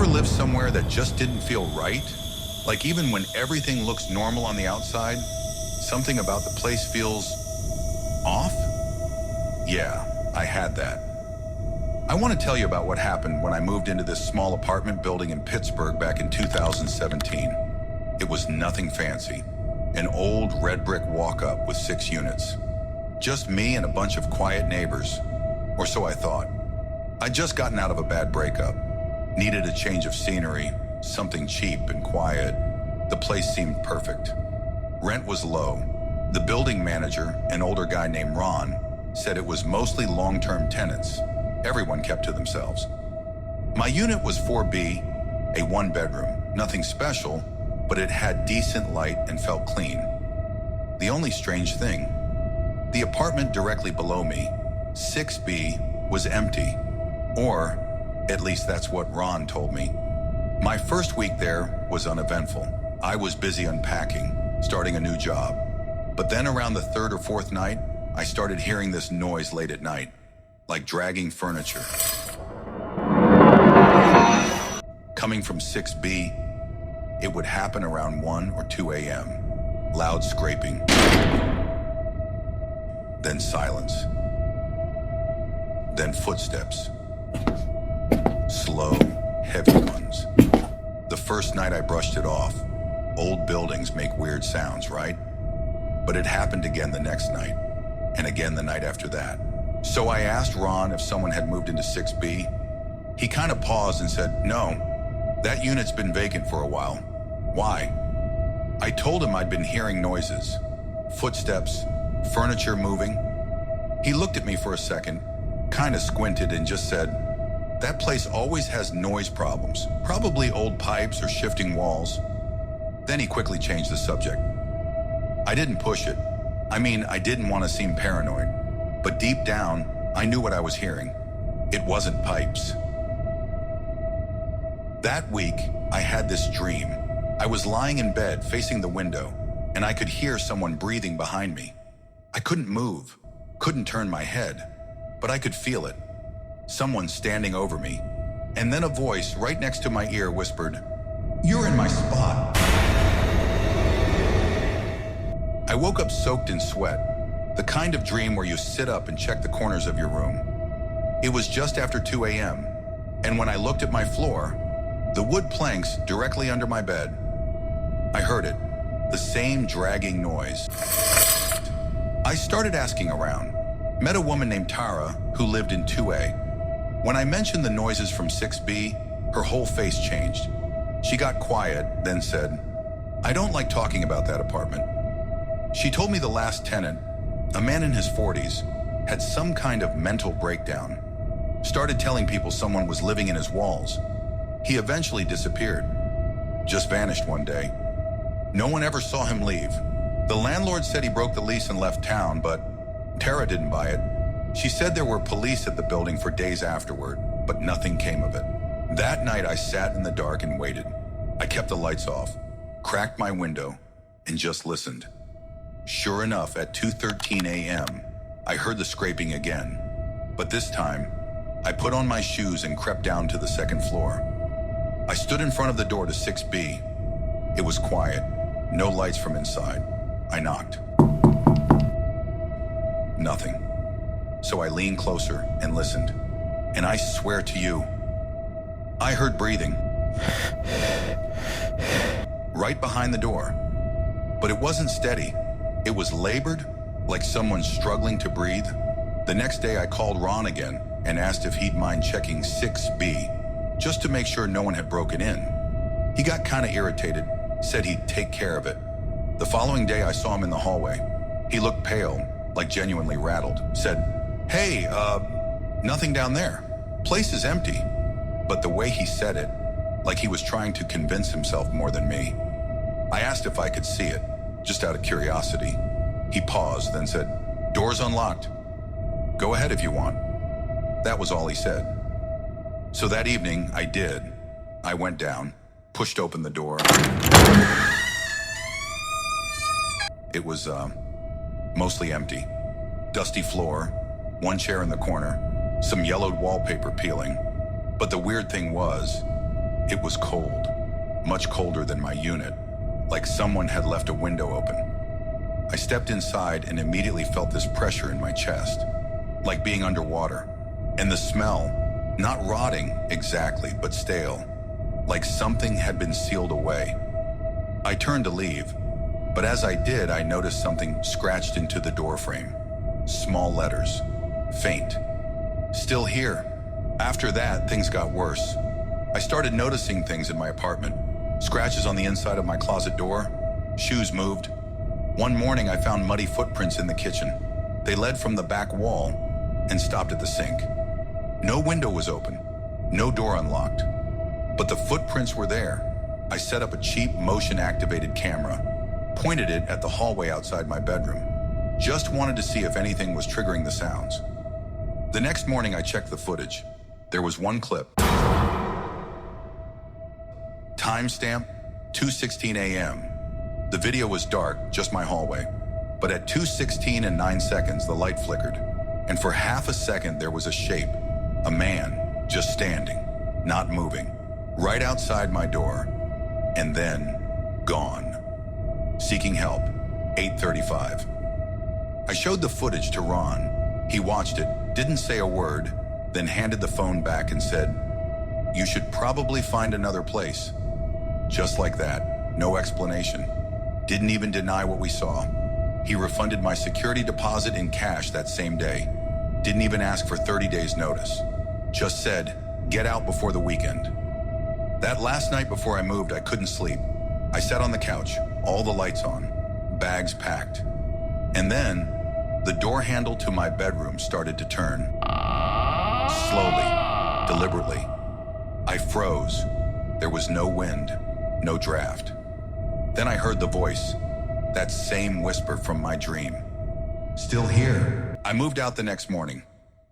ever lived somewhere that just didn't feel right? Like even when everything looks normal on the outside, something about the place feels off? Yeah, I had that. I want to tell you about what happened when I moved into this small apartment building in Pittsburgh back in 2017. It was nothing fancy. An old red brick walk-up with 6 units. Just me and a bunch of quiet neighbors. Or so I thought. I'd just gotten out of a bad breakup. Needed a change of scenery, something cheap and quiet. The place seemed perfect. Rent was low. The building manager, an older guy named Ron, said it was mostly long-term tenants. Everyone kept to themselves. My unit was 4B, a 1-bedroom. Nothing special, but it had decent light and felt clean. The only strange thing, the apartment directly below me, 6B, was empty. Or, at least that's what Ron told me. My first week there was uneventful. I was busy unpacking, starting a new job. But then around the 3rd or 4th night, I started hearing this noise late at night, like dragging furniture. Coming from 6B, it would happen around 1 or 2 a.m. Loud scraping. Then silence. Then footsteps. Slow, heavy ones. The first night I brushed it off. Old buildings make weird sounds, right? But it happened again the next night, and again the night after that. So I asked Ron if someone had moved into 6B. He kind of paused and said, "No, that unit's been vacant for a while." "Why?" I told him I'd been hearing noises, footsteps, furniture moving. He looked at me for a second, kind of squinted and just said, "That place always has noise problems, probably old pipes or shifting walls." Then he quickly changed the subject. I didn't push it. I mean, I didn't want to seem paranoid, but deep down, I knew what I was hearing. It wasn't pipes. That week, I had this dream. I was lying in bed facing the window, and I could hear someone breathing behind me. I couldn't move, couldn't turn my head, but I could feel it. Someone standing over me, and then a voice right next to my ear whispered, "You're in my spot." I woke up soaked in sweat, the kind of dream where you sit up and check the corners of your room. It was just after 2 a.m., and when I looked at my floor, the wood planks directly under my bed, I heard it, the same dragging noise. I started asking around, met a woman named Tara who lived in 2A. When I mentioned the noises from 6B, her whole face changed. She got quiet, then said, "I don't like talking about that apartment." She told me the last tenant, a man in his 40s, had some kind of mental breakdown. Started telling people someone was living in his walls. He eventually disappeared. Just vanished one day. No one ever saw him leave. The landlord said he broke the lease and left town, but Tara didn't buy it. She said there were police at the building for days afterward, but nothing came of it. That night I sat in the dark and waited. I kept the lights off, cracked my window, and just listened. Sure enough, at 2:13 a.m., I heard the scraping again. But this time, I put on my shoes and crept down to the 2nd floor. I stood in front of the door to 6B. It was quiet, no lights from inside. I knocked. Nothing. So I leaned closer and listened. And I swear to you, I heard breathing. Right behind the door. But it wasn't steady. It was labored, like someone struggling to breathe. The next day I called Ron again and asked if he'd mind checking 6B, just to make sure no one had broken in. He got kind of irritated, said he'd take care of it. The following day I saw him in the hallway. He looked pale, like genuinely rattled, said, "Hey, nothing down there. Place is empty." But the way he said it, like he was trying to convince himself more than me. I asked if I could see it, just out of curiosity. He paused, then said, "Door's unlocked. Go ahead if you want." That was all he said. So that evening, I did. I went down, pushed open the door. It was, mostly empty. Dusty floor, one chair in the corner, some yellowed wallpaper peeling. But the weird thing was, It was cold, much colder than my unit, like someone had left a window open. I stepped inside and immediately felt this pressure in my chest, like being underwater. And the smell, not rotting exactly, but stale, like something had been sealed away. I turned to leave, but as I did, I noticed something scratched into the door frame. Small letters, faint. Still here. After that, things got worse. I started noticing things in my apartment. Scratches on the inside of my closet door, shoes moved. One morning, I found muddy footprints in the kitchen. They led from the back wall and stopped at the sink. No window was open, no door unlocked, but the footprints were there. I set up a cheap motion-activated camera, pointed it at the hallway outside my bedroom. Just wanted to see if anything was triggering the sounds. The next morning, I checked the footage. There was one clip. Timestamp, 2:16 a.m. The video was dark, just my hallway. But at 2:16 and 9 seconds, the light flickered. And for half a second, there was a shape. A man, just standing, not moving, right outside my door. And then, gone. Seeking help, 8:35. I showed the footage to Ron. He watched it, didn't say a word, then handed the phone back and said, "You should probably find another place." Just like that, no explanation. Didn't even deny what we saw. He refunded my security deposit in cash that same day. Didn't even ask for 30 days notice. Just said, "Get out before the weekend." That last night before I moved, I couldn't sleep. I sat on the couch, all the lights on, bags packed. And then, the door handle to my bedroom started to turn. Slowly, deliberately. I froze. There was no wind, no draft. Then I heard the voice, that same whisper from my dream. "Still here." I moved out the next morning.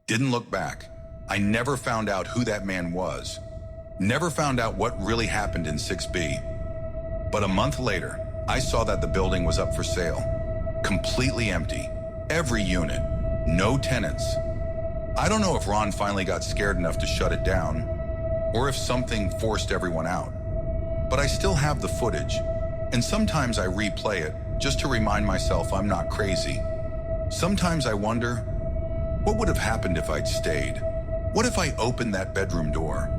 Didn't look back. I never found out who that man was. Never found out what really happened in 6B. But a month later, I saw that the building was up for sale. Completely empty. Every unit. No tenants. I don't know if Ron finally got scared enough to shut it down, or if something forced everyone out. But I still have the footage, and sometimes I replay it just to remind myself I'm not crazy. Sometimes I wonder, what would have happened if I'd stayed? What if I opened that bedroom door?